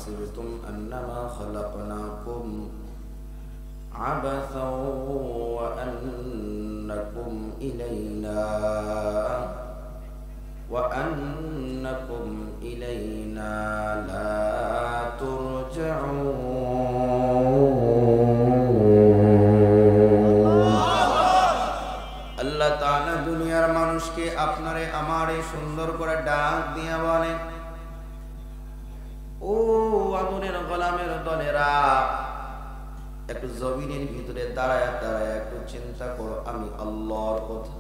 حسبتم أنما خلقناكم عبثا وأنكم إلينا لا ترجعون আল্লাহ তাআলা দুনিয়ার মানুষকে আপনারে আমারে সুন্দর করে ডাক দিয়া বলেন, ও আদরের গোলামের দলেরা, একটু জমিনের ভিতরে দাঁড়ায় দাঁড়ায় একটু চিন্তা করো আমি আল্লাহর কথা।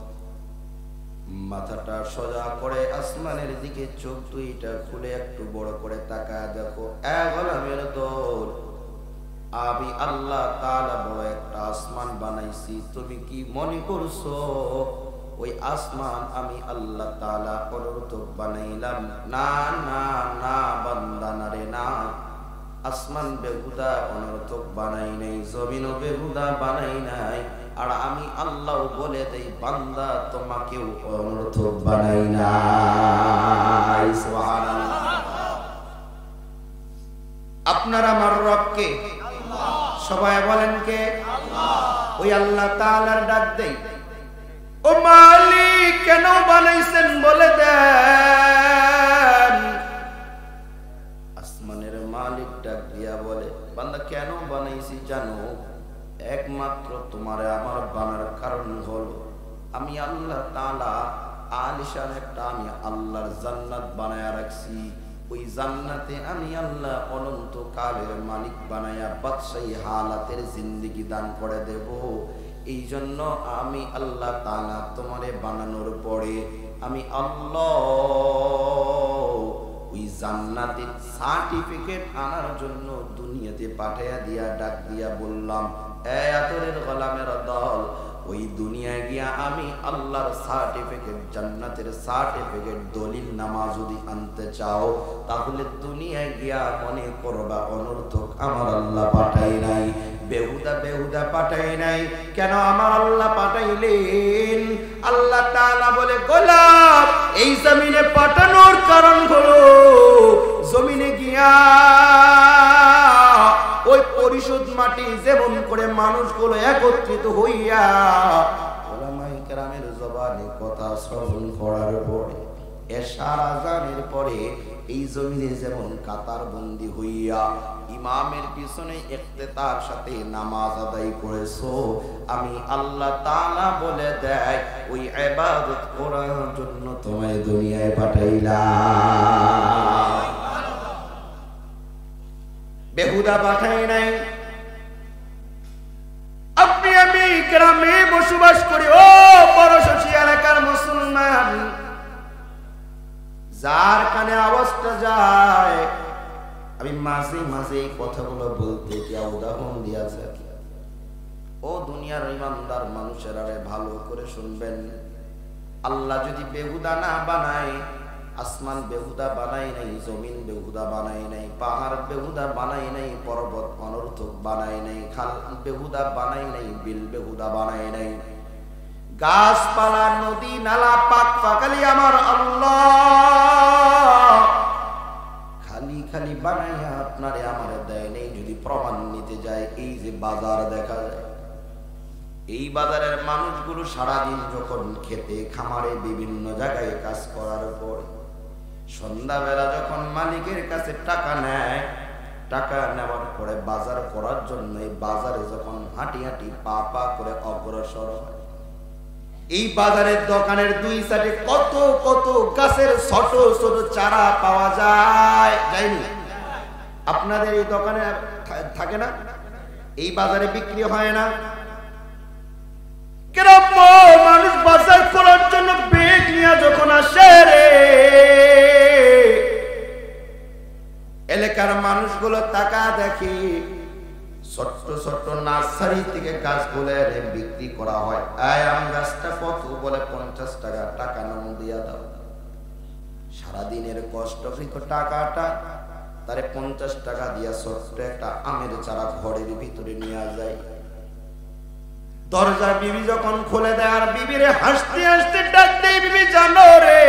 মাথাটা সোজা করে আসমানের দিকে চোখ দুইটা খুলে একটু বড় করে তাকায় দেখো, গোলামের দল, আমি আল্লাহ তাআলা বড় একটা আসমান বানাইছি। তুমি কি মনে করছো ওই আসমান আমি আল্লাহ তাআলা অনর্থক বানাইলাম? না না না বান্দা, না রে না। আসমান বেহুদা অনর্থক বানাই নাই, জমিনও বেহুদা বানাই নাই। আর আমি আল্লাহ বলে দেই, বান্দা তোমাকেও অনর্থক বানাই নাই। সুবহানাল্লাহ। আপনার আমার রব কে? সবাই বলেন কে? ওই আল্লাহ তাআলার ডাক দেই, ও মালিক কেন বানাইছেন বলে দেন। আসমানের মালিক ডাক দিয়া বলে, বান্দা কেন বানাইছি জানো? একমাত্র তোমারে আমার বানার কারণ হলো আমি আল্লাহ তাআলা আলিশান একটা আমি আল্লাহর জান্নাত বানায়া রাখছি। ওই জান্নাতে আমি আল্লাহ অনন্ত কালের মালিক বানায়া বাদশাহী হালাতের জিন্দেগি দান করে দেব। এই জন্য আমি আল্লাহ তাআলা তোমারে বানানোর পরে আমি আল্লাহ ওই জান্নাতের সার্টিফিকেট আনার জন্য দুনিয়াতে পাঠাইয়া দিয়া ডাক দিয়া বললাম, এ আদরের গোলামের দল, ওই দুনিয়ায় গিয়া আমি আল্লাহর সার্টিফিকেট, জান্নাতের সার্টিফিকেট দলিল নামা যদি আনতে চাও, তাহলে দুনিয়ায় গিয়া মনে করবা অনর্থক আমার আল্লাহ পাঠাই নাই, বেহুদা বেহুদা পাঠাই নাই। কেন আমার আল্লাহ পাঠাইলেন? আল্লাহ তাআলা বলে, গোলাম এই জমিনে পাঠানোর কারণ হলো জমিনে গিয়া ওই পরিশুদ্ধ মাটি যেমন করে মানুষগুলো একত্রিত হইয়া উলামায়ে কেরামের জবানে কথা শ্রবণ করার পরে এশার আযানের পরে এই জমিনে যেমন কাতার বন্দী হইয়া ইমামের পিছনে ইক্তেতার সাথে নামাজ আদায় করেছো, আমি আল্লাহ তাআলা বলে দেয় ওই ইবাদত করার জন্য তোমায় দুনিয়ায় পাঠাইলাম, বেহুদা পাঠাই নাই। আপনি আমি গ্রামে বসবাস করি, ও বড়শশী এলাকার মুসলমান, যার কানে আওয়াজটা যায় আমি মাঝে মাঝে এই কথাগুলো বলতে গিয়ে উদাহরণ দিয়া থাকি। ও দুনিয়ার ইমানদার মানুষেরা ভালো করে শুনবেন, আল্লাহ যদি বেহুদা না বানায়, আসমান বেহুদা বানাই নাই, জমিন বেহুদা বানাই নাই, পাহাড় বেহুদা বানাই নাই, পর্বত অনর্থক বানাই নাই, খাল বেহুদা বানাই নাই, বিল বেহুদা বানাই নাই, গাছপালা নদী নালা পাক পাকালি আমার আল্লাহ খালি খালি বানাইয়া আপনারে আমারে দেয় নেই। যদি প্রমাণ নিতে যায়, এই যে বাজার দেখা যায়, এই বাজারের মানুষগুলো সারাদিন যখন খেতে খামারে বিভিন্ন জায়গায় কাজ করার পর সন্ধ্যাবেলা যখন মালিকের কাছে টাকা নেয়, টাকা নেওয়ার পরে বাজার করার জন্য এই বাজারে যখন হাঁটি হাঁটি পা পা করে অগ্রসর হয়, এই বাজারের দোকানের দুই সাইডে কত কত গাছের ছোট ছোট চারা পাওয়া যায়, যায়নি? আপনাদের এই দোকানে থাকে না? এই বাজারে বিক্রি হয় না? গ্রাম্য মানুষ বাজার করার জন্য বেগ নিয়ে যখন আসে রে, এলাকার মানুষগুলো টাকা দেখি ছোট্ট ছোট্ট নার্সারি থেকে গাছ বলে বিক্রি করা হয়। আম গাছটা কত? বলে 50 টাকা। টাকা নাম দিয়া দাও। সারাদিনের কষ্টকৃত টাকাটা তারে 50 টাকা দিয়া ছোট্ট একটা আমের চারা ঘরের ভিতরে নিয়ে যায়। দরজা বিবি যখন খুলে দেয় আর বিবিরে হাসতে হাসতে ডাক দেয়, বিবি জানো রে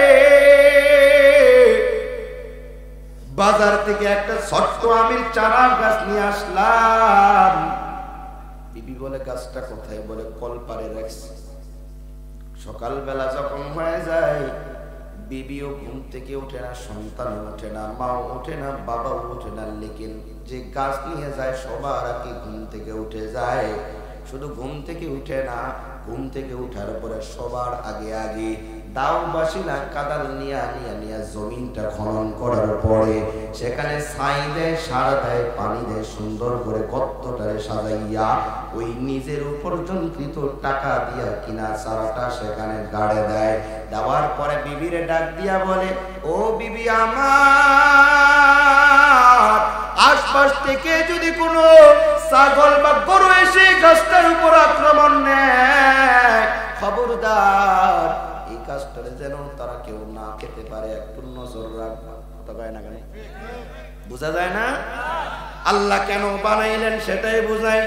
বাজার থেকে একটা ছোট্ট আমের চারা গাছ নিয়ে আসলাম। বিবি বলে গাছটা কোথায়? বলে কলপারে রাখছি। সকালবেলা যখন হয়ে যায়, বিবিও ঘুম থেকে ওঠে না, সন্তান ওঠে না, মাও ওঠে না, বাবাও ওঠে না, লেকিন যে গাছ নিয়ে যায় সবার আগে ঘুম থেকে উঠে যায়। শুধু ঘুম থেকে উঠে না, ঘুম থেকে উঠার পরে সবার আগে আগে দাওবাসীরা কাদাল নিয়া জমিনটা খনন করার পরে সেখানে ছাই দেয়, সার দেয়, পানি দেয়, সুন্দর করে গর্তটারে সাজাইয়া ওই নিজের উপার্জনকৃত টাকা দিয়া কিনা চারাটা সেখানে গাড়ে দেয়। দেওয়ার পরে বিবিরে ডাক দিয়া বলে, ও বিবি আমার, আশপাশ থেকে যদি কোনো ছাগল বা গরু এসে গাছটার উপর আক্রমণ নেয়, খবরদার এই গাছটারে যেন তারা কেউ না খেতে পারে, একটু নজর রাখবা। কথা কয় না কেন? বোঝা যায় না? আল্লাহ কেন বানাইলেন সেটাই বোঝায়।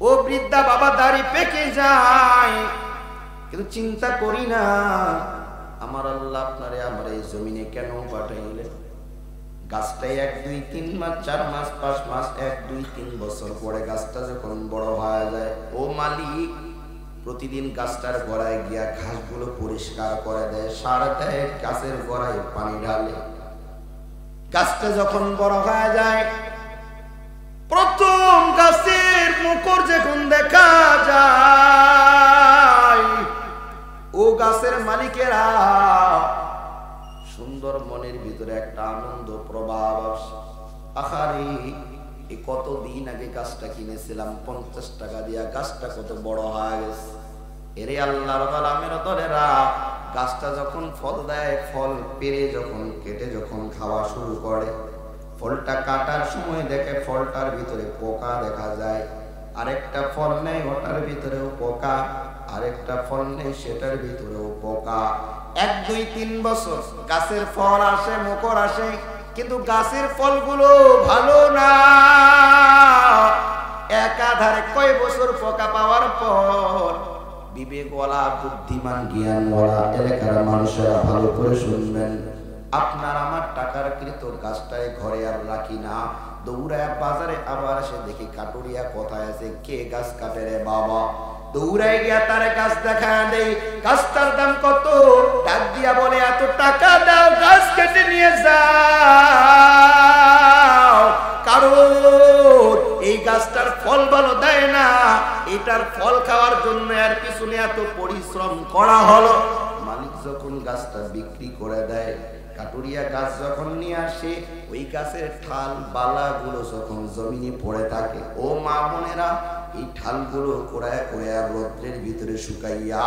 ও বৃদ্ধা বাবা দাড়ি পেকে যায়, কিন্তু চিন্তা করি না আমার আল্লাহ আপনারে আমার এই জমিনে কেন পাঠাইলেন। গাছটাই 1 2 3 মাস 4 মাস 5 মাস 1 2 3 বছর পরে গাছটা যখন বড় হয়ে যায়, ও মালিক প্রতিদিন গাছটার গোড়ায় গিয়া ঘাসগুলো পরিষ্কার করে দেয়, সার দেয়, গাছের গোড়ায় পানি ঢালে। গাছটা যখন বড় হয়ে যায়, প্রথম গাছের মুকুর যখন দেখা যায়, ও গাছের মালিকেরা সুন্দর মনের ভিতরে একটা আনন্দ প্রভাব আসে। আহারে, এই কতদিন আগে গাছটা কিনেছিলাম 50 টাকা দিয়া, গাছটা কত বড় হয়ে গেছে। এরে আল্লাহর গোলামের দলেরা, গাছটা যখন ফল দেয়, ফল পেরে যখন কেটে যখন খাওয়া শুরু করে, ফলটা কাটার সময় দেখে ফলটার ভিতরে পোকা দেখা যায়। আরেকটা ফল নেই, ওটার ভিতরেও পোকা, আরেকটা ফল নেই, সেটার ভিতরেও পোকা। 1 2 3 বছর গাছের ফল আসে, মুকুর আসে, কিন্তু গাছের ফলগুলো ভালো না। একাধারে কয় বছর পোকা পাওয়ার পর বিবেকওয়ালা, বুদ্ধিমান, জ্ঞানওয়ালা এলাকার মানুষেরা ভালো করে শুনবেন, আপনার আমার টাকার কৃত গাছটায় ঘরে আর রাখি না, দৌড়ায় বাজারে আবার সে দেখি কাটুরিয়া কোথায় আছে, কে গাছ কাটে রে বাবা। দৌড়ায় গিয়া তার গাছ দেখা দেই, গাছটার দাম কত, ডাক দিয়া বলে এত টাকা দাও, গাছ কেটে নিয়ে যাও। কারণ এই গাছটার ফল ভালো দেয় না, এটার ফল খাওয়ার জন্য এর পিছনে এত পরিশ্রম করা হলো। মালিক যখন গাছটা বিক্রি করে দেয়, কাটুরিয়া গাছ যখন নিয়ে আসে, ওই গাছের ঠাল বালাগুলো যখন জমিনে পড়ে থাকে, ও মা বোনেরা, এই ঠালগুলো কোড়ায় কোড়ায় রৌদ্রের ভিতরে শুকাইয়া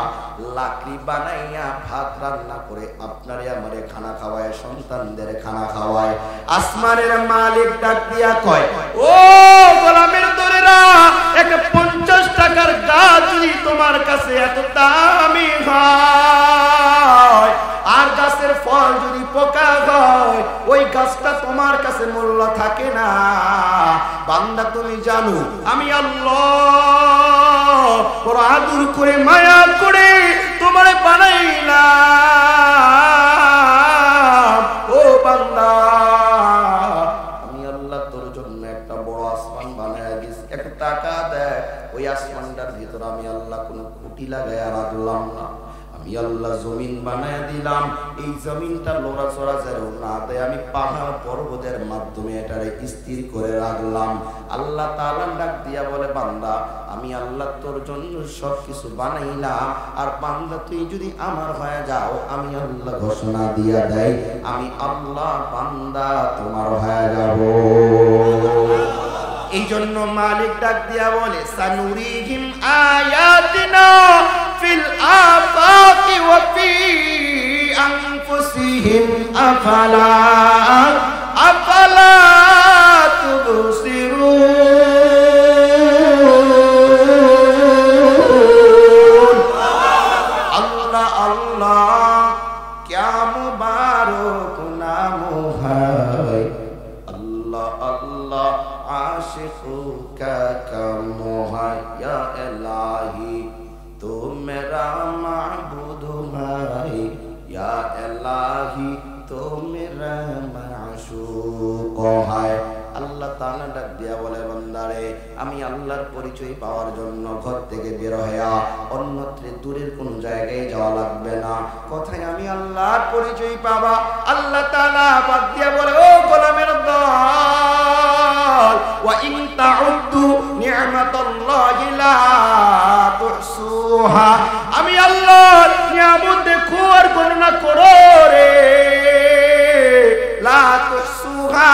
লাকড়ি বানাইয়া ভাত রান্না করে আপনারে আমারে খানা খাওয়ায়, সন্তানদের খানা খাওয়ায়। আসমানের মালিক ডাক দিয়া কয়, ও গোলামের দলেরা, একটা 50 টাকার গাছ যদি তোমার কাছে এত দামি হয়, আর গাছের ফল যদি পোকা হয়, ওই গাছটা তোমার কাছে মূল্য থাকে না। বান্দা তুমি জানো আমি আল্লাহ বড় আদর করে মায়া করে তোমারে বানাইলাম। ও বান্দা, আমি আল্লাহ তোর জন্য একটা বড় আসমান বানায় দিস, একটু টাকা দেয়, ওই আসমানটার ভিতর আমি আল্লাহ কোনো খুঁটি লাগাইয়া রাখলাম না, আমি আল্লাহ জমিন বানায় দিলাম। এই জমিনটা লড়াচড়া যেন না দেয়, আমি পাহাড় পর্বতের মাধ্যমে এটারে স্থির করে রাখলাম। আল্লাহ তাআলা ডাক দিয়া বলে, বান্দা আমি আল্লাহ তোর জন্য সবকিছু বানাইলাম, আর বান্দা তুই যদি আমার হয়ে যাও, আমি আল্লাহ ঘোষণা দিয়া দেয়, আমি আল্লাহ বান্দা তোমার হয়ে যাব। এই জন্য মালিক ডাক দিয়া বলে, সানুরিহিম আয়াতিনা ফিল আফাকি ওয়া ফি আনফুসিহিম আফালা তুবসিরুন। আল্লাহ আল্লাহ क्या मुबारक नाम है, अल्लाह अल्लाह आशिकों का काम है, या इलाही तो मेरा माबूद है, या इलाही तो मेरा সুকহায়। আল্লাহ তাআলা ডাক দিয়া বলে, বান্দারে আমি আল্লাহর পরিচয় পাওয়ার জন্য ঘর থেকে বের হইয়া অন্যত্র দূরের কোন জায়গায় যাওয়া লাগবে না। কোথায় আমি আল্লাহর পরিচয় পাবা? আল্লাহ তাআলা ডাক দিয়া বলে, ও গোলামের দল, ওয়া ইন তাউদ্দু নি'মাতাল্লাহি লা তুহসুহা। আমি আল্লাহর নিয়ামত দেখো আর গণনা করো রে, লা তুহসুহা।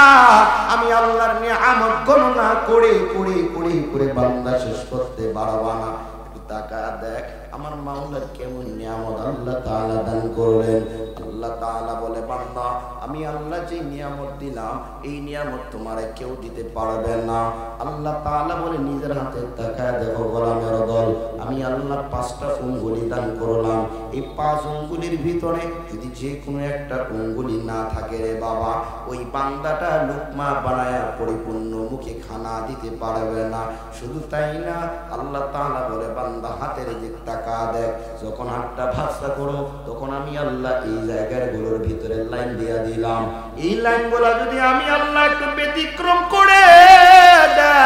আমি আল্লাহর নিয়ামত গণনা করে করে করে করে বান্দা শেষ করতে পারবা না। একটু তাকায় দেখ আমার মাওলার কেমন নিয়ামত আল্লাহ তাআলা দান করলেন। আল্লাহ তাআলা বলে, বান্দা আমি আল্লাহ যে নিয়ামত দিলাম এই নিয়ামত তোমারে কেউ দিতে পারবে না। আল্লাহ তাআলা বলে, নিজের হাতে তাকায় দেখো গোলামের দল, আমি আল্লাহ 5টা আঙ্গুলি দান করলাম। এই 5 আঙ্গুলির ভিতরে যদি যে কোনো একটা আঙ্গুলি না থাকে রে বাবা, ওই বান্দাটা লুকমা বানায়া পরিপূর্ণ মুখে খানা দিতে পারবে না। শুধু তাই না, আল্লাহ তাআলা বলে, বান্দা হাতের দিক তাকা দেখ, যখন হাতটা ভাষা করো তখন আমি আল্লাহ এই জায়গার গুলোর ভিতরে লাইন দিয়া দিলাম। এই লাইনগুলো যদি আমি আল্লাহ একটু ব্যতিক্রম করে দেয়,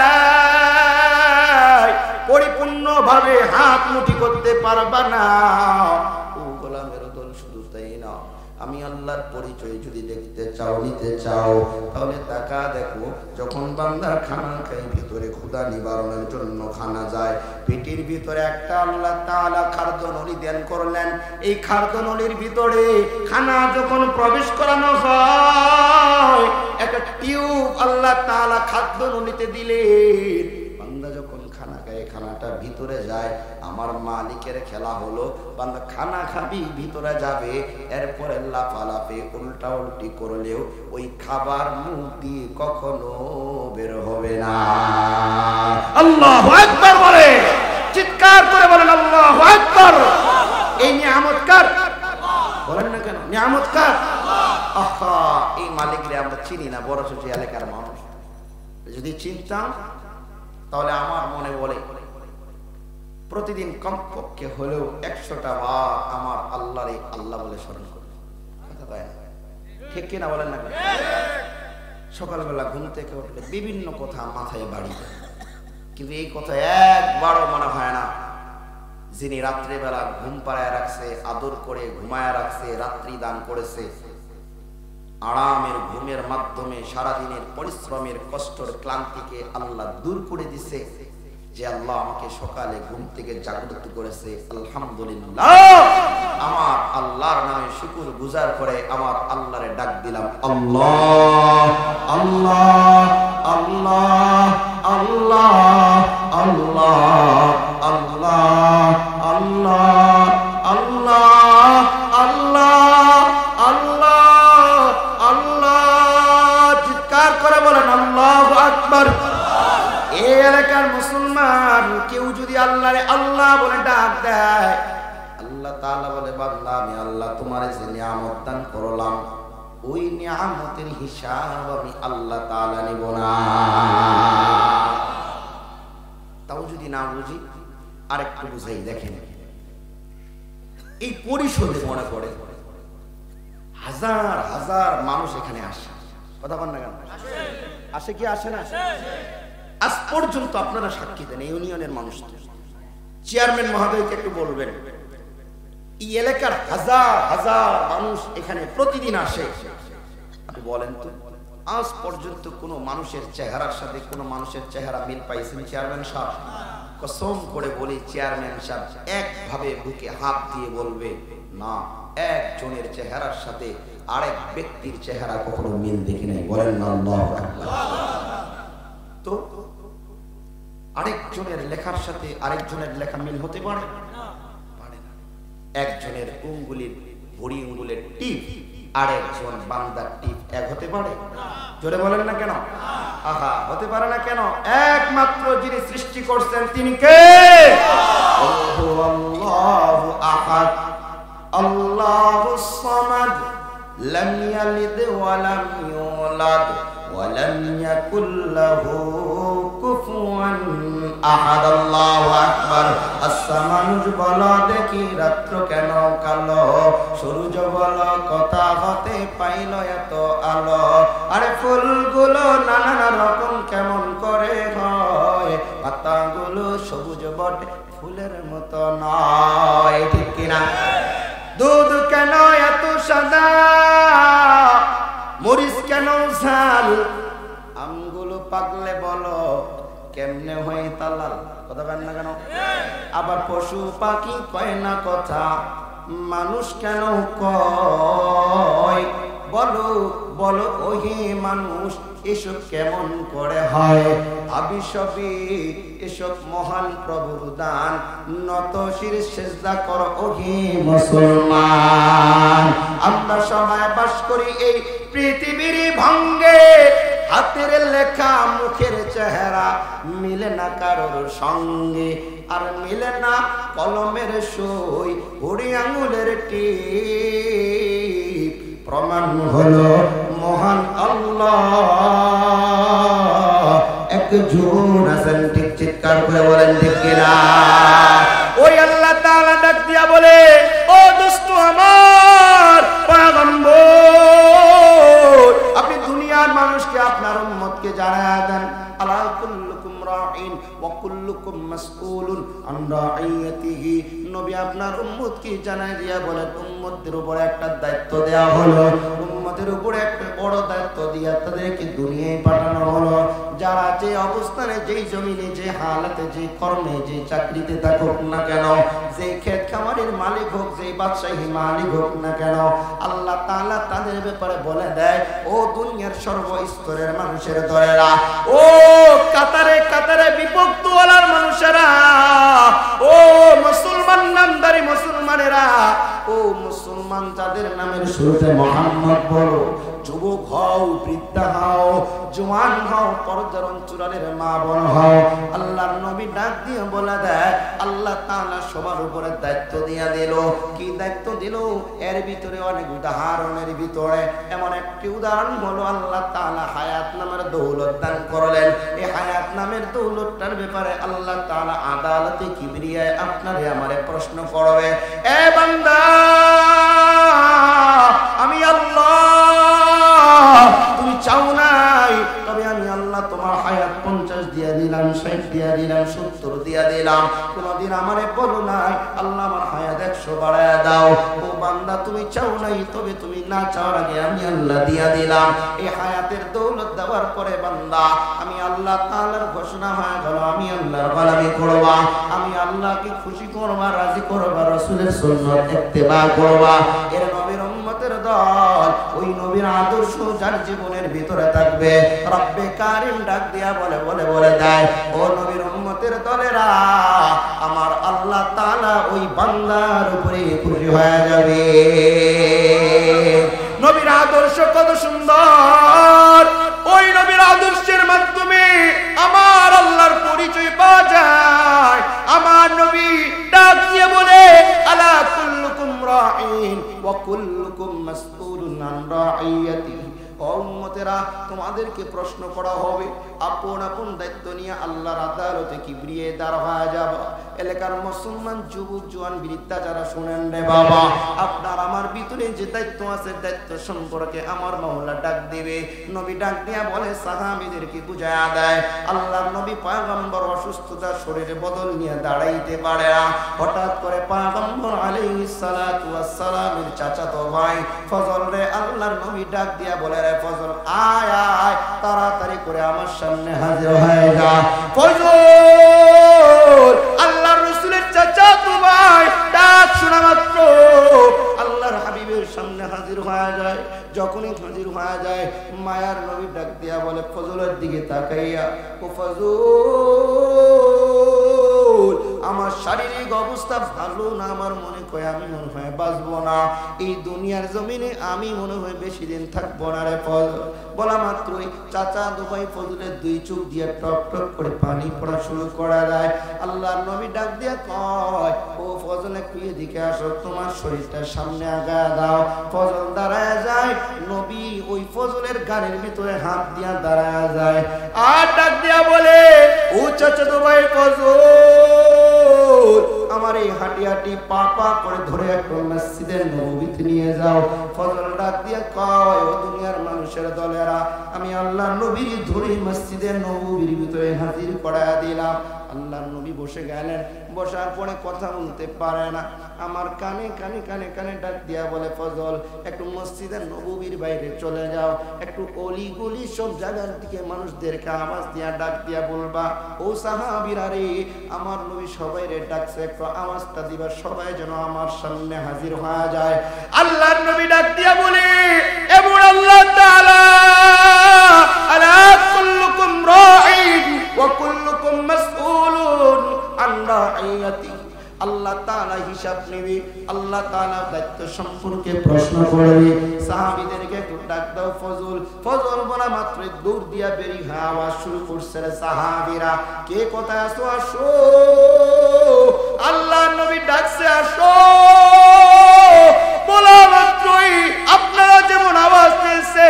পরিপূর্ণ ভাবে হাত মুঠি করতে পারবা না। ও গোলামের দল, শুধু তাই না, আমি আল্লাহর পরিচয় যদি দেখতে চাও, নিতে চাও, তাহলে তাকা দেখো, যখন বান্দা খানা খায় ভিতরে ক্ষুধা নিবারণের জন্য খানা যায়, পেটের ভিতরে একটা আল্লাহ তাআলা খাদ্যনলী দান করলেন। এই খাদ্যনলীর ভিতরে খানা যখন প্রবেশ করানো হয়, একটা টিউব আল্লাহ তাআলা খাদ্যনলীতে দিলেন। বান্দা যখন খানা খায়, খানাটা ভিতরে যায়, আমার মালিকের খেলা হলো, বান্দা খানা খাবি ভিতরে যাবে, এরপরে লাফালাফি উল্টা উল্টি করলেও ওই খাবার মুখ দিয়ে কখনো বের হবে না। আল্লাহু আকবার বলে, চিৎকার করে বলেন আল্লাহু আকবার। এই নিয়ামত কার? বলেন না কেন, নিয়ামত কার? আহা, এই মালিকরে আমরা চিনি না, বড় ছোট এলাকার মানুষ। যদি চিনতাম তাহলে আমার মনে বলে প্রতিদিন কমপক্ষে হলেও 100টা বার আমার আল্লাহরে আল্লাহ বলে স্মরণ করব। কথা কয় না, ঠিক কিনা বলেন না? সকালবেলা ঘুম থেকে উঠলে বিভিন্ন কথা মাথায় বাড়ি যায়, কিন্তু এই কথা একবারও মনে হয় না যিনি রাত্রেবেলা ঘুম পাড়ায় রাখছে, আদর করে ঘুমায় রাখছে, রাত্রি দান করেছে, আরামের ঘুমের মাধ্যমে সারাদিনের পরিশ্রমের কষ্টের ক্লান্তিকে আল্লাহ দূর করে দিছে, যে আল্লাহ আমাকে সকালে ঘুম থেকে জাগ্রত করেছে। আলহামদুলিল্লাহ, আমার আল্লাহর নামে শুকর গুজার করে আমার আল্লাহরে ডাক দিলাম, আল্লাহ আল্লাহ আল্লাহ আল্লাহ আল্লাহ আল্লাহ আল্লাহ আল্লাহ আল্লাহ আল্লাহ আল্লাহ। চিৎকার করে বলেন আল্লাহু আকবার। এই এলাকার মুসলমান কেউ যদি আল্লাহরে আল্লাহ বলে ডাক দেয়, আল্লাহ তাআলা বলে, বান্দা আমি আল্লাহ তোমারে যে নিয়ামত দান করলাম, ওই নিয়ামতের হিসাব আমি আল্লাহ তাআলা নিব না। তাও যদি না বুঝি আরেকটু বুঝাই দেখেন, এই পরিষদে মনে করে হাজার হাজার মানুষ এখানে আসে, কথা বল না কেন? আসে কি আসে না? আজ পর্যন্ত আপনারা সাক্ষী দেন, ইউনিয়নের মানুষ, চেয়ারম্যান মহোদয়কে একটু বলবেন, এই এলাকার হাজার হাজার মানুষ এখানে প্রতিদিন আসে, আপনি বলেন তো আজ পর্যন্ত কোন মানুষের চেহারার সাথে কোন মানুষের চেহারা মিল পাইছেন চেয়ারম্যান সাহেব? কসম করে বলি, চেয়ারম্যান সাহেব একভাবে বুকে হাত দিয়ে বলবে না, একজনের চেহারার সাথে আরেক ব্যক্তির চেহারা কখনো মিল দেখি নাই। বলেন না আল্লাহু আকবার। তো আরেকজনের লেখার সাথে আরেকজনের লেখা মিল হতে পারে না। একজনের আঙ্গুলের ভরি আঙ্গুলের টিপ আরেকজন বান্দার টিপ এক হতে পারে? জোরে বলেন না কেন? আহা, হতে পারে না কেন? একমাত্র যিনি সৃষ্টি করছেন তিনি কে? আল্লাহু আহাদ আল্লাহুস সামাদ লাম ইয়ালিদ ওয়া লাম ইউলাদ ওয়া লাম ইয়াকুল লাহু কুফুয়ান আহাদ আল্লাহু আকবার। আচ্ছা মানুষ বলো দেখি রাত্র কেন কালো, সূর্য বলো কথা হতে পাইল এত আলো, আরে ফুলগুলো নানা রকম কেমন করে হয়, পাতাগুলো সবুজ বটে ফুলের মতো নয়, ঠিক কিনা? দুধ কেন এত সাদা, মরিচ কেন ঝাল, আমগুলো পাকলে বলো কেমনে হয় তালাল, কথা বলেন না কেন? আবার পশু পাখি কয় না কথা, মানুষ কেন কয়, বলো বলো ওহে মানুষ এসব কেমন করে হয়, আবি সবই এসব মহান প্রভুর দান, নত শির সেজদা কর ওহে মুসলমান। আমরা সবাই বাস করি এই পৃথিবীর ভঙ্গে, হাতের লেখা মুখের চেহারা মিলে না কারোর সঙ্গে, আর মিলে না কলমের সই ঘড়ি আঙুলের টিপ, প্রমাণ হলো মহান আল্লাহ একজন আছেন, ঠিক চিৎকার করে বলেন ঠিক কিনা? ওই আল্লাহ তাআলা ডাক দিয়া বলে, ও দোস্ত আমার পয়গম্বর, আপনি দুনিয়ার মানুষকে আপনার উম্মতকে জানায়া দেন, আলা কুল্লুকুম রাঈন ওয়া কুল্লুকুম মাসউলুন আন রাঈয়াতিহি। নবী আপনার উম্মতকে জানায় দিয়া বলেন, উম্মতের উপর একটা দায়িত্ব দেয়া হলো, উম্মতের উপর একটা বড় দায়িত্ব দিয়া তাদেরকে দুনিয়ায় পাঠানো হলো। যারা যে অবস্থানে, যেই জমিনে, যে হালাতে, যে কর্মে, যে চাকরিতে থাকুক না কেন, যে ক্ষেত খামারের মালিক হোক, যে বাদশাহী মালিক হোক না কেন, আল্লাহ তাআলা তাদের ব্যাপারে বলে দেয়, ও দুনিয়ার সর্বস্তরের মানুষের দরেরা, ও কাতারে কাতারে বিভক্ত ওয়ালার মানুষেরা, ও মুসলমান নামদারি মুসলমানেরা, ও মুসলমান যাদের নামের শুরুতে মুহাম্মদ বলো, যুবক হও, বৃদ্ধা হও, জওয়ান হও, পর্দার অঞ্চলের মা বোন হও, আল্লাহর নবী ডাক দিয়ে বলে দেয়, আল্লাহ তাআলা সবার উপরে দায়িত্ব দিয়া দিল। কি দায়িত্ব দিল? এর ভিতরে অনেক উদাহরণের ভিতরে এমন একটি উদাহরণ হলো, আল্লাহ তাআলা হায়াত নামের দৌলত দান করলেন। এই হায়াত নামের দৌলতটার ব্যাপারে আল্লাহ তাআলা আদালতে কিবরিয়ায় আপনারে আমারে প্রশ্ন করবে, এ বান্দা আমি আল্লাহ, তুমি চাও নাই, তবে আমি আল্লাহ তোমার হায়াত 50 দিয়া দিলাম, 60 দিয়া দিলাম, 70 দিয়া দিলাম, কোনদিন আমারে বলো নাই আল্লাহ আমার হায়াত 100 বাড়ায়া দাও। ও বান্দা তুমি চাও নাই, তবে তুমি না চাওয়ার আগে আমি আল্লাহ দিয়া দিলাম। এই হায়াতের দৌলত দেওয়ার পরে বান্দা আমি আল্লাহ তাআলার ঘোষণা হয়ে গেল, আমি আল্লাহর গোলামি করবা, আমি আল্লাহকে খুশি করবা, রাজি করবা, রাসূলের সুন্নাত ইত্তেবা করবা। এর নবীর উম্মতের দল, ওই নবীর আদর্শ যার জীবনের ভিতরে থাকবে, রব্বে কারীম ডাক দিয়া বলে দেয়, ও নবীর উম্মতের দলেরা, আমার আল্লাহ তাআলা ওই বান্দার উপরে খুশি হয়ে যাবে। নবীর আদর্শ কত সুন্দর, ওই নবীর আদর্শের মাধ্যমে আমার আল্লাহর পরিচয় পাওয়া যায়। আমার নবী ডাক দিয়ে বলে, আলা কুল্লুকুম রাঈন ওয়া কুল্লুকুম মাসউলুন আন রাঈয়াতিহি। উম্মতেরা, তোমাদেরকে প্রশ্ন করা হবে, আপন আপন দায়িত্ব নিয়ে আল্লাহর আদালতে কিবরিয়ে দাঁড় হয়ে যাবে। এলাকার মুসলমান যুবক জওয়ান বৃদ্ধা যারা শুনেন রে বাবা, আপনার আমার ভিতরে যে দায়িত্ব আছে, দায়িত্ব সম্পর্কে আমার মাওলা ডাক দিবে। নবী ডাক দিয়া বলে, সাহাবীদেরকে বুঝায়া দেয়, আল্লাহর নবী পয়গম্বর অসুস্থতা, শরীরে বদল নিয়ে দাঁড়াইতে পারে না। হঠাৎ করে পয়গম্বর আলাইহিস সালাতু ওয়াস সালামের চাচাতো ভাই ফজল রে আল্লাহর নবী ডাক দিয়া বলে, রে ফজল আয় আয়, তাড়াতাড়ি করে আমার সামনে হাজির হয়ে যা। ফজল আল্লাহর রাসূলের চাচাতো ভাই ডাক শোনা মাত্র আল্লাহর হাবিবের সামনে হাজির হয়ে যায়। যখনই হাজির হয়ে যায়, মায়ার নবী ডাক দিয়া বলে, ফজলের দিকে তাকাইয়া, ও ফজল আমার শারীরিক অবস্থা ভালো না, আমার মনে হয় আমি মনে হয় বাঁচবো না, এই দুনিয়ার জমিনে আমি মনে হয় বেশি দিন থাকবো না রে ফজল। বলা মাত্রই চাচা দুবাই ফজলের দুই চোখ দিয়ে টপ টপ করে পানি পড়া শুরু করা যায়। আল্লাহর নবী ডাক দিয়ে কয়, ও ফজল একটু এদিকে আসো, তোমার শরীরটা সামনে আগায় দাও। ফজল দাঁড়ায় যায়, নবী ওই ফজলের গানের ভিতরে হাত দিয়া দাঁড়ায় যায়, আর ডাক দিয়া বলে, ও চাচা দুবাই ফজল, আমার এই হাঁটি হাঁটি পা পা করে ধরে একটা মসজিদের নববীতে নিয়ে যাও। ফজল ডাক দিয়া কয়, ও দুনিয়ার মানুষের দলেরা, আমি আল্লাহর নবীর ধরে মসজিদের নববীর ভিতরে হাজির করায়া দিলাম। আল্লাহর নবী বসে গেলেন, বসার পরে কথা বলতে পারে না, আমার কানে কানে কানে কানে ডাক দিয়া বলে, ফজল একটু মসজিদের নববীর বাইরে চলে যাও, একটু অলি গলি সব জায়গার দিকে মানুষদেরকে আওয়াজ দিয়া ডাক দিয়া বলবা, ও সাহাবীরা রে, আমার নবী সবাই রে ডাকছে, একটু আওয়াজটা দিবা, সবাই যেন আমার সামনে হাজির হয়ে যায়। আল্লাহর নবী ডাক দিয়া বলে, এমন আল্লাহ তাআলা, আলা কুল্লুকুম রাঈন ওয়া কুল্লুকুম মাসউলুন আন রাঈয়াতি, আল্লাহ তাআলা হিসাব নেবে, আল্লাহ তাআলা দায়িত্ব সম্পর্কে প্রশ্ন করবে। সাহাবীদেরকে একটু ডাক দাও ফজল। ফজল বলা মাত্র দৌড় দিয়া বেরি হওয়া শুরু করছে, সাহাবীরা কে কোথায় আসো, আসো, আল্লাহর নবী ডাকছে, আসো। বলা মাত্রই আপনারা যেমন আওয়াজ দিয়েছে,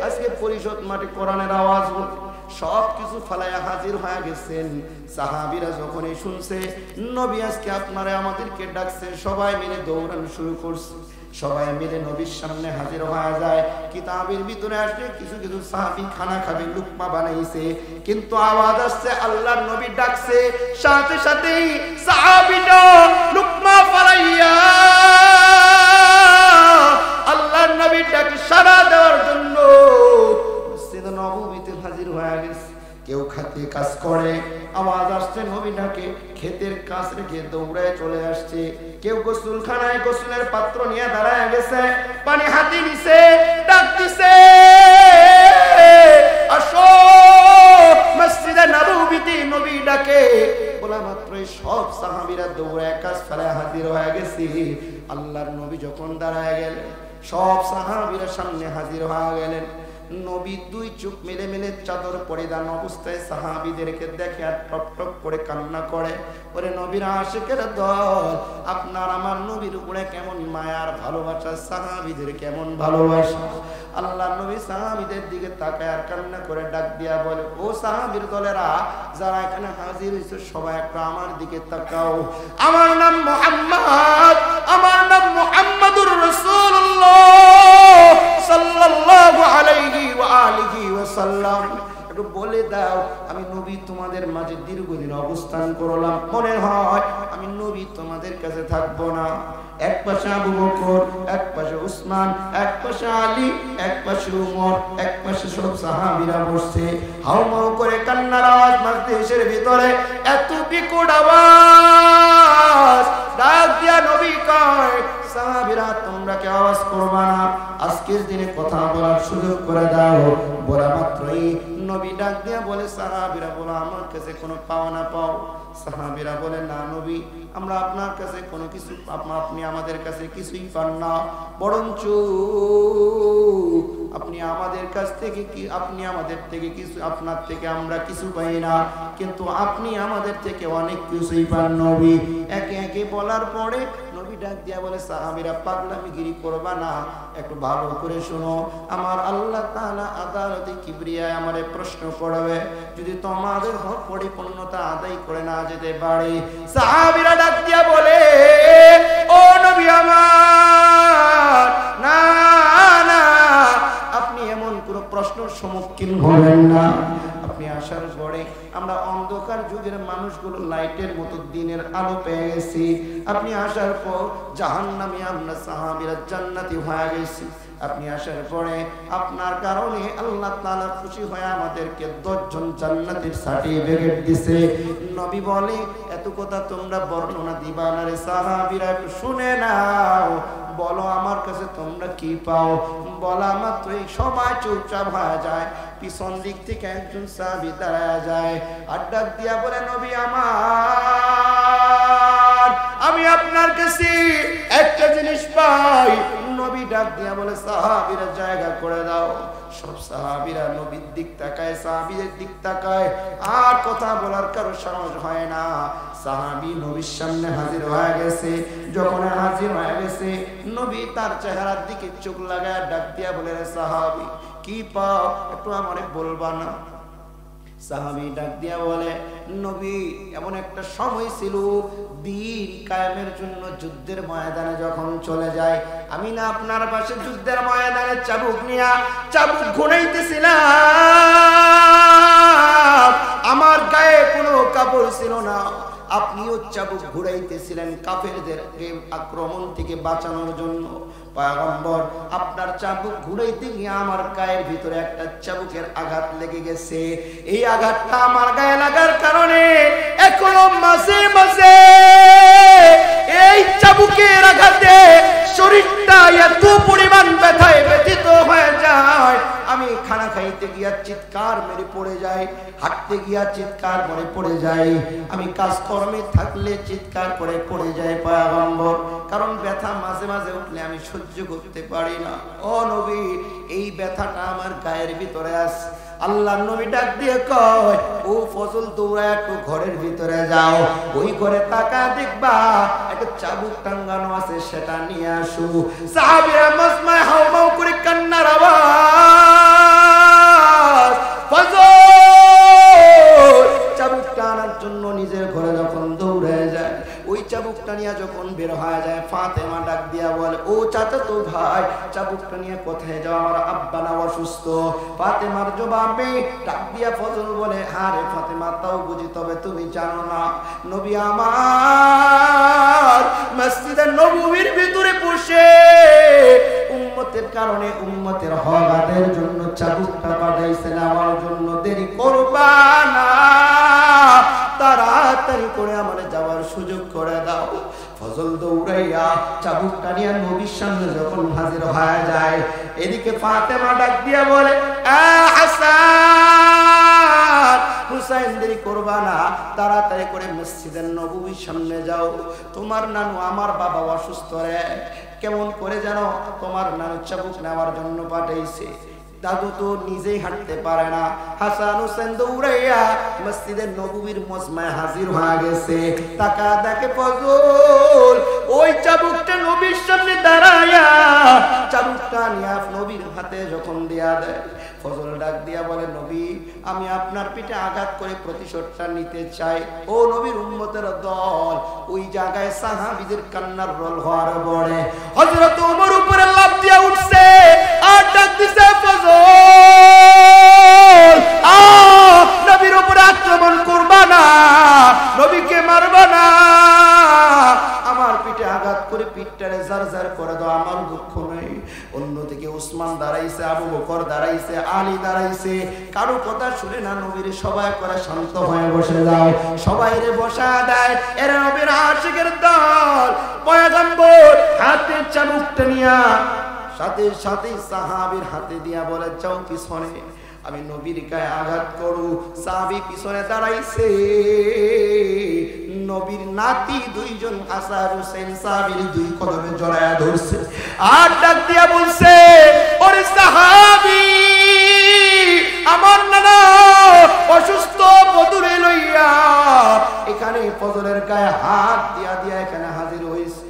আজকে পরিষদ মাঠে কোরআনের আওয়াজ সব কিছু ফালায়া হাজির হয়ে গেছেন। সাহাবীরা যখন এই শুনছে নবী আজকে আপনারা আমাদেরকে ডাকছেন, সবাই মিলে দৌড়ানো শুরু করছে, সবাই মিলে নবীর সামনে হাজির হয়ে যায়। কিতাবের ভিতরে আসলে কিছু কিছু সাহাবী খানা খাবে, লুকমা বানাইছে, কিন্তু আওয়াজ আসছে আল্লাহর নবী ডাকছে, সাথে সাথেই সাহাবীরা লুকমা ফালাইয়া আল্লাহর নবীর ডাকে সাড়া দেওয়ার জন্য মসজিদে নববীতে হাজির হয়ে গেছে। কেউ খেতে কাজ করে, আওয়াজ আসছে নবী ডাকে, ক্ষেতের কাজ রেখে দৌড়ায় চলে আসছে। কেউ গোসলখানায় গোসলের পাত্র নিয়ে দাঁড়ায় গেছে, পানি হাতে নিছে, ডাক দিছে, আসো মসজিদে নববীতে নবী ডাকে। বলা মাত্রই সব সাহাবীরা দৌড়ায় কাজ ফেলে হাজির হয়ে গেছে। আল্লাহর নবী যখন দাঁড়ায় গেলেন, সব সাহাবীরা সামনে হাজির হয়ে গেলেন। নবী দুই চোখ মেলে মেলে চাদর পরিধান অবস্থায় সাহাবীদেরকে দেখে আর টপ টপ করে কান্না করে। ওরে নবীর আশিকের দল, আপনার আমার নবীর উপরে কেমন মায়ার ভালোবাসা, সাহাবীদের কেমন ভালোবাসা। আল্লাহর নবী সাহাবীদের দিকে তাকায় আর কান্না করে ডাক দিয়া বলে, ও সাহাবীর দলেরা, যারা এখানে হাজির হয়েছে সবাই একটু আমার দিকে তাকাও। আমার নাম মুহাম্মদ, আমার নাম মুহাম্মাদুর রাসূলুল্লাহ সাল্লাল্লাহু আলাইহি ওয়া আলিহি ওয়াসাল্লাম। একটু বলে দাও, আমি নবী তোমাদের মাঝে দীর্ঘদিন অবস্থান করলাম, মনে হয় আমি নবী তোমাদের কাছে থাকবো না। এক পাশে আবু বকর, এক পাশে উসমান, এক পাশে আলী, এক পাশে উমর, এক পাশে সব সাহাবীরা বসছে। হাউমাউ করে কান্নার আওয়াজ মজলিসের ভিতরে, এত বিকট আওয়াজ। ডাক দিয়া নবী কয়, সাহাবীরা তোমরা কি আওয়াজ করবা না? আজকের দিনে কথা বলার সুযোগ করে দাও। বলা মাত্রই নবী ডাক দিয়া বলে, সাহাবীরা বলো, আমার কাছে কোনো পাওনা পাও? সাহাবীরা বলে, না নবী, আমরা আপনার কাছে কোনো কিছু, আপনি আমাদের কাছে কিছুই পান না, বরঞ্চ আপনি আমাদের কাছ থেকে কি, আপনি আমাদের থেকে কিছু, আপনার থেকে আমরা কিছু পাই না, কিন্তু আপনি আমাদের থেকে অনেক কিছুই পান নবী। একে একে বলার পরে নবী ডাক দিয়া বলে, সাহাবীরা পাগলামিগিরি করবা না, একটু ভালো করে শোনো। আমার আল্লাহ তাআলা আদালতে কিবরিয়ায় আমারে প্রশ্ন করবে, যদি তোমাদের হক পরিপূর্ণতা আদায় করে না যেতে পারে। সাহাবীরা ডাক দিয়া বলে, ও নবী আমার, না না, আপনি এমন কোন প্রশ্নের সম্মুখীন হবেন না। আপনি আসার পরে আমরা অন্ধকার যুগের মানুষগুলো লাইটের মতো দিনের আলো পেয়ে গেছি। আপনি আসার পর জাহান্নামী আমরা সাহাবীরা জান্নাতি হয়ে গেছি। আপনি আসার পরে আপনার কারণে আল্লাহ তাআলা খুশি হয়ে আমাদেরকে 10 জন জান্নাতের সার্টিফিকেট দিয়েছে। নবী বলে, এত কথা তোমরা বর্ণনা দিবা না রে সাহাবীরা, একটু শুনে নাও। বলো আমার কাছে তোমরা কি পাও। বলা মাত্রই সবাই চুপচাপ হয়ে যায়। পিছন দিক থেকে একজন সাহাবী দাঁড়ায় যায় আর ডাক দিয়া বলে, নবী আমার, আমি আপনার কাছে একটা জিনিস পাই। নবী ডাক দিয়া বলে, সাহাবীরা জায়গা করে দাও। সব সাহাবীরা নবীর দিক তাকায়, সাহাবীদের দিক তাকায়, আর কথা বলার কারো সাহস হয় না। সাহাবী নবীর সামনে হাজির হয়ে গেছে। যখন হাজির হয়ে গেছে, নবী তার চেহারার দিকে চোখ লাগায় ডাক দিয়া বলে, সাহাবী কি পাও একটু আমারে বলবা না? সাহাবী ডাক দিয়া বলে, নবী এমন একটা সময় ছিল দিন কায়েমের জন্য যুদ্ধের ময়দানে যখন চলে যায়, আমি না আপনার পাশে যুদ্ধের ময়দানে চাবুক নিয়া চাবুক ঘুরাইতেছিলাম, আমার গায়ে কোনো কাপড় ছিল না, আপনিও চাবুক ঘুরাইতেছিলেন কাফেরদের আক্রমণ থেকে বাঁচানোর জন্য। পয়গম্বর, আপনার চাবুক ঘুরাইতে গিয়ে আমার গায়ের ভিতরে একটা চাবুকের আঘাত লেগে গেছে। এই আঘাতটা আমার গায়ে লাগার কারণে এখনো মাঝে মাঝে এই চাবুকের আঘাতে শরীরটা এত পরিমাণ ব্যথায় ব্যথিত হয়ে যায়, আমি খানা খাইতে গিয়া চিৎকার মেরে পড়ে যাই, হাঁটতে গিয়া চিৎকার করে পড়ে যাই, আমি কাজকর্মে থাকলে চিৎকার করে পড়ে যায় পয়গম্বর, কারণ ব্যথা মাঝে মাঝে উঠলে আমি সহ্য করতে পারি না। ও নবী, এই ব্যথাটা আমার গায়ের ভিতরে আছে। আল্লাহ নবী ডাক দিয়ে কয়, ও ফজল তোমরা একটু ঘরের ভিতরে যাও, ওই ঘরে তাকা দেখবা একটা চাবুক টাঙ্গানো আছে, সেটা নিয়ে আসো। সাহাবীরা মজমায় হাওমাও করে কান্নার আওয়াজ। ফজল চাবুকটা আনার জন্য নিজের ঘরে যখন দৌড়ে যায়, ওই চাবুকটা নিয়ে যখন বের হয়ে যায়, ফাতেমা ডাক দিয়া বলে, ও চাচাতো ভাই, চাবুকটা নিয়ে কোথায় যাও? আমার আব্বা না অসুস্থ। ফাতেমার জবাবে ডাক দিয়া ফজল বলে, আরে ফাতেমা, তাও বুঝি তবে তুমি জানো না, নবী আমার মসজিদে নববীর ভিতরে বসে উম্মতের কারণে, উম্মতের হক আদায়ের জন্য চাবুকটা পাঠাইছেন, আমার জন্য দেরি করবা না, তাড়াতাড়ি করে আমার যাওয়ার সুযোগ করে দাও। ফজল দৌড়াইয়া চাবুকটা নিয়ে নবীর সামনে যখন হাজির হয়ে যায়, এদিকে ফাতেমা ডাক দিয়া বলে, হাসান হুসাইন, দেরি করবা না, তাড়াতাড়ি করে মসজিদের নববীর সামনে যাও, তোমার নানু, আমার বাবা অসুস্থ রে। কেমন করে জানো? তোমার নানু চাবুক নেওয়ার জন্য পাঠাইছে, দাদু তো নিজেই হাঁটতে পারে না। হাসান হোসেন দৌড়াইয়া মসজিদের নববীর মজমায় হাজির হয়ে গেছে। তাকা দেখে ফজল ওই চাবুকটা নবীর সামনে দাঁড়াইয়া চাবুকটা নিয়ে নবীর হাতে যখন দেয়া দেয়, ফজল ডাক দিয়া বলে, নবী, আমি আপনার পিঠে আঘাত করে প্রতিশোধটা নিতে চাই। ও নবীর উম্মতের দল, ওই জায়গায় সাহাবীদের কান্নার রোল হওয়ার পরে হযরত ওমর উপরে লাফ দিয়া উঠছে আর ডাক দিছে, ফজল নবীর উপরে আক্রমণ করবা না, নবীকে মারবা না, আমার পিঠে আঘাত করে পিঠটারে জারজার করে দাও, আমার দুঃখ নেই। অন্যদিকে উসমান দাঁড়াইছে, আবু বকর দাঁড়াইছে, আলী দাঁড়াইছে, কারো কথা শুনে না নবীর সবাই করে শান্ত হয়ে বসে যাও, সবাই রে বসা দেয়। এর নবীর আশিকের দল পয়গম্বর হাতে চাবুকটা নিয়া সাথে সাথে সাহাবীর হাতে দিয়া বলে, যাও পিছনে, আমি নবীর গায়ে আঘাত করু। সাহাবী পিছনে দাঁড়াইছে, নবীর নাতি দুইজন হাসান হোসেন সাহাবীর দুই কদমে জড়ায়া ধরছে আর ডাক দিয়া বলছে, ওরে সাহাবী, আমার নানা অসুস্থ, বদুরে লইয়া এখানে ফজরের গায়ে হাত দিয়া দিয়া এখানে হাজির হইছে,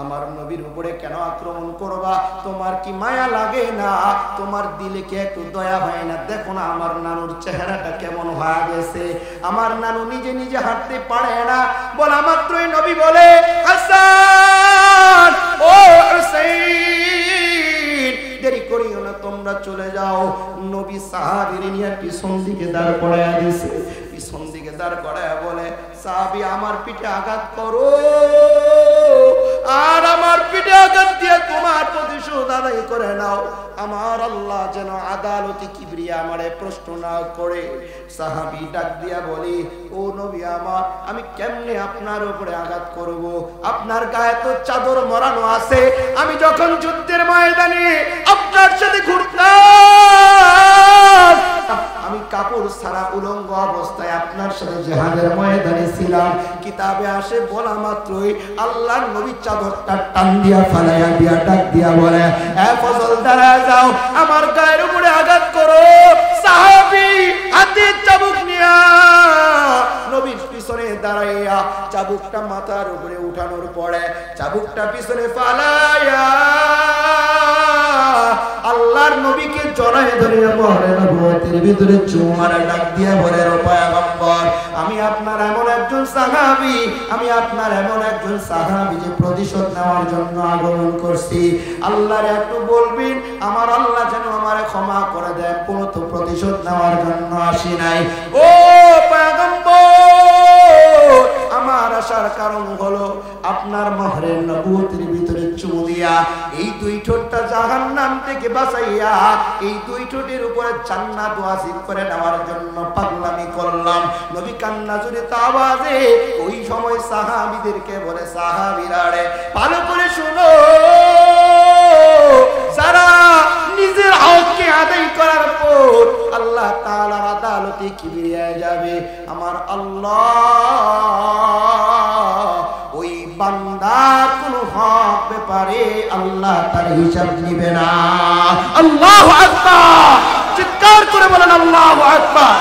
আমার নবীর উপরে কেন আক্রমণ করবা? তোমার কি মায়া লাগে না? তোমার দিলে কি একটু দয়া হয় না? দেখো না আমার নানুর চেহারাটা কেমন হয়ে গেছে, আমার নানু নিজে নিজে হাঁটতে পারে না। বলা মাত্রই নবী বলে, হাসান ও হুসাইন, দেরি করিও না, তোমরা চলে যাও। নবী সাহাবীর নিয়ে পিছন দিকে দাঁড় করায়া দিয়েছে, পিছন দিকে দাঁড় করায়া বলে, সাহাবী আমার পিঠে আঘাত করো, আর আমার পিঠে আঘাত দিয়ে তোমার প্রতিশোধ আদায় করে নাও। আমার আল্লাহ যেন আদালতে কিবরিয়া আমারে প্রশ্ন না করে। সাহাবী ডাক দিয়া বলি, ও নবী আমার, আমি কেমনে আপনার উপরে আঘাত করব? আপনার গায়ে তো চাদর মরানো আছে। আমি যখন যুদ্ধের ময়দানে আপনার সাথে ঘুরতাম, আমি কাপড় ছাড়া উলঙ্গ অবস্থায় আপনার সাথে জিহাদের ময়দানে ছিলাম। কিতাবে আসে বলা মাত্রই আল্লাহর নবী চাদরটা টান দিয়া ফালাইয়া দিয়া ডাক দিয়া বলে, এ ফজল দাঁড়ায় যাও, আমার গায়ের উপরে আঘাত করো। সাহাবী হাতে চাবুক নিয়া নবীর পিছনে দাঁড়াইয়া চাবুকটা মাথার উপরে উঠানোর পরে চাবুকটা পিছনে ফালাইয়া আল্লাহর নবীকে জড়ায় ধরিয়া বলে, নবুয়তের ভিতরে চুমার ডাক দিয়া বলে, ও পয়গম্বর, আমি আপনার এমন একজন সাহাবী, আমি আপনার এমন একজন সাহাবী যে প্রতিশোধ নেওয়ার জন্য আগমন করছি। আল্লাহর একটু বলবেন, আমার আল্লাহ যেন আমারে ক্ষমা করে দেন, কোনো তো প্রতিশোধ নেওয়ার জন্য আসি নাই। ও পয়গম্বর, আমার আসার কারণ হলো আপনার মহরের নবুয়তের ভিতরে চুমু দিয়া এই দুই ঠোঁটটা জাহান্নাম থেকে বাঁচাইয়া এই দুই ঠোঁটের উপরে জান্নাত ওয়াজিব করে নেওয়ার জন্য পাগলামি করলাম। নবী কান্না জুড়ে আওয়াজে ওই সময় সাহাবীদেরকে বলে, সাহাবীরা রে ভালো করে শুনো, যারা নিজের হককে আদায় করার পর আল্লাহ তাআলার আদালতে কিবরিয়ায় যাবে, আমার আল্লাহ ওই বান্দার কোন হক ব্যাপারে আল্লাহ তার হিসাব নিবে না। আল্লাহু আকবার, চিৎকার করে বলেন আল্লাহু আকবার।